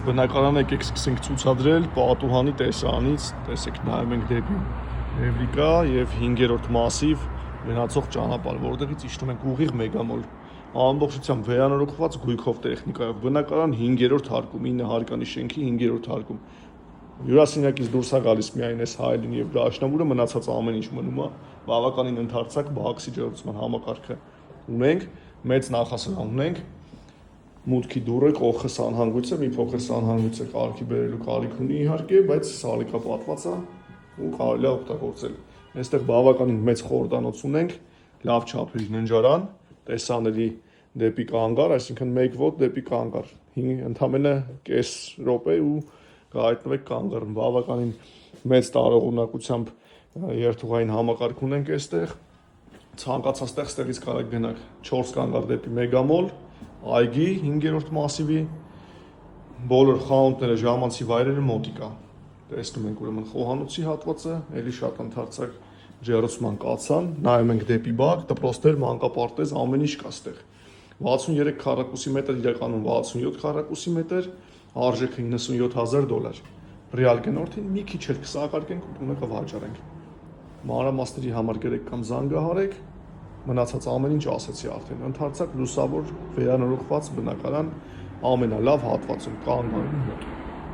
բնակարանը եկեք սկսենք ցուցադրել պատուհանի տեսարանից, տեսեք նայում ենք դեպի Էվրիկա եւ 5-րդ մասիվ մնացող ճանապարհ, որտեղից իջնում ենք ուղիղ Մեգամոլ։ Ամբողջությամբ վերանորոգված գույքով տեխնիկայով բնակարան 5-րդ հարկում, 9 հարկանի շենքի 5-րդ հարկում։ Հյուրասենյակից դուրս է գալիս միայն այս հայելին եւ դաշնամուրը, մնացած ամեն ինչ մնում է բավականին ընդարձակ բաքսի ջերմության համակարգը ունենք, մեծ նախասրահ ունենք, մուտքի դուռը կողքը սանհանգույց է, մի փոքր սանհանգույց է կարգի բերելու կարիք ունի իհարկե, բայց սալիկա պատված է ու կարելի է օգտագործել։ Այստեղ բավականին մեծ խորհրդանոց ունենք, լավ չափերի ննջարան, տեսանելի դեպի կանգար, այսինքն 1 ոտ դեպի կանգար, ընդամենը կես րոպե ու կհայտնվեք կանգառում, բավականին մեծ տարողունակությամբ երթուղային համակարգ ունենք այստեղ, ցանկացած տեղից կարող գնաք 4 կանգար դեպի Մեգամոլ, այգի 5-րդ մասիվի, բոլոր խանութները, ժամանցի վայրերը մոտիկա։ Տեսնում ենք ուրեմն խոհանոցի հատվածը, էլի շատ ընդարձակ ջերմության կացան, նայում ենք դեպի բակ, դպրոցներ, մանկապարտեզ, ամեն ինչ կա այստեղ։ 63 քառակուսի մետր, իրականում 67 քառակուսի մետր, արժեքը $97,000։ Ռեալ գնորդին մի քիչ էլ կսակարկենք ու տունը կվաճառենք։ Մանրամասների համար գրեք կամ զանգահարեք, մնացած ամեն ինչ ասացի արդեն, ընդարձակ լուսավոր վերանորոգված բնակարան ամենալավ հատվածում կանգարում մոտ։